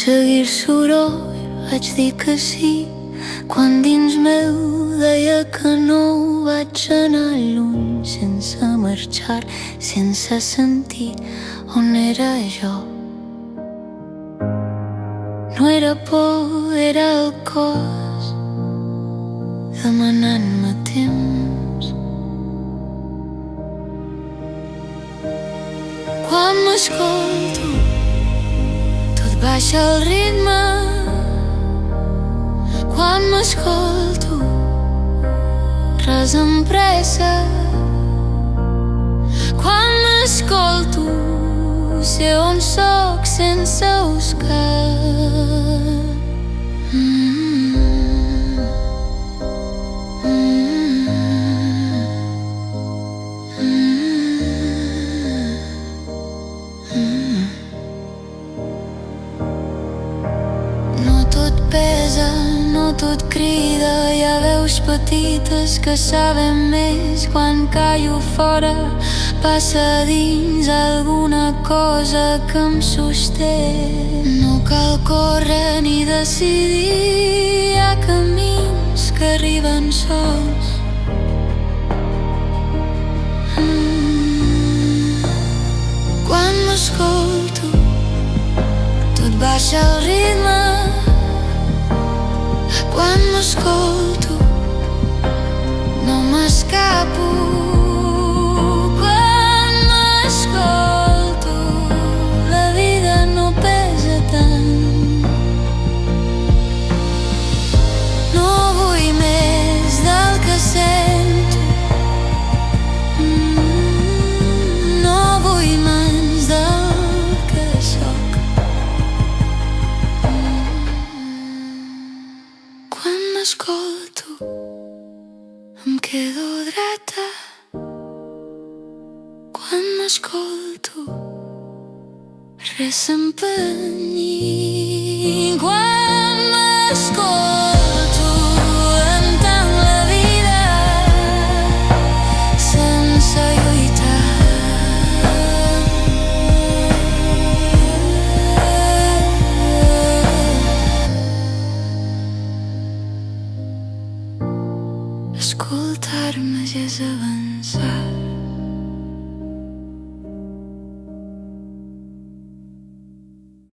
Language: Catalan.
seguir soroll vaig dir que sí, quan dins meu deia que no. Vaig anar lluny sense marxar, sense sentir on era jo. No era por, era el cos demanant-me temps. Quan m'escolto tot baixa el ritme. Quan m'escolto res em pressa. Quan m'escolto sé on soc sense buscar. No tot pesa, no tot crida, hi ha veus petites que saben més. Quan callo fora passa dins alguna cosa que em sosté. No cal córrer ni decidir, hi ha camins que arriben sols. Quan m'escolto tot baixa el ritme. Quan m'escolto no m'escapo. Quan m'escolto la vida no pesa tant. No vull més del que sento. No vull menys del que soc. Quan m'escolto em quedo dreta. Quan m'escolto res s'empenyi.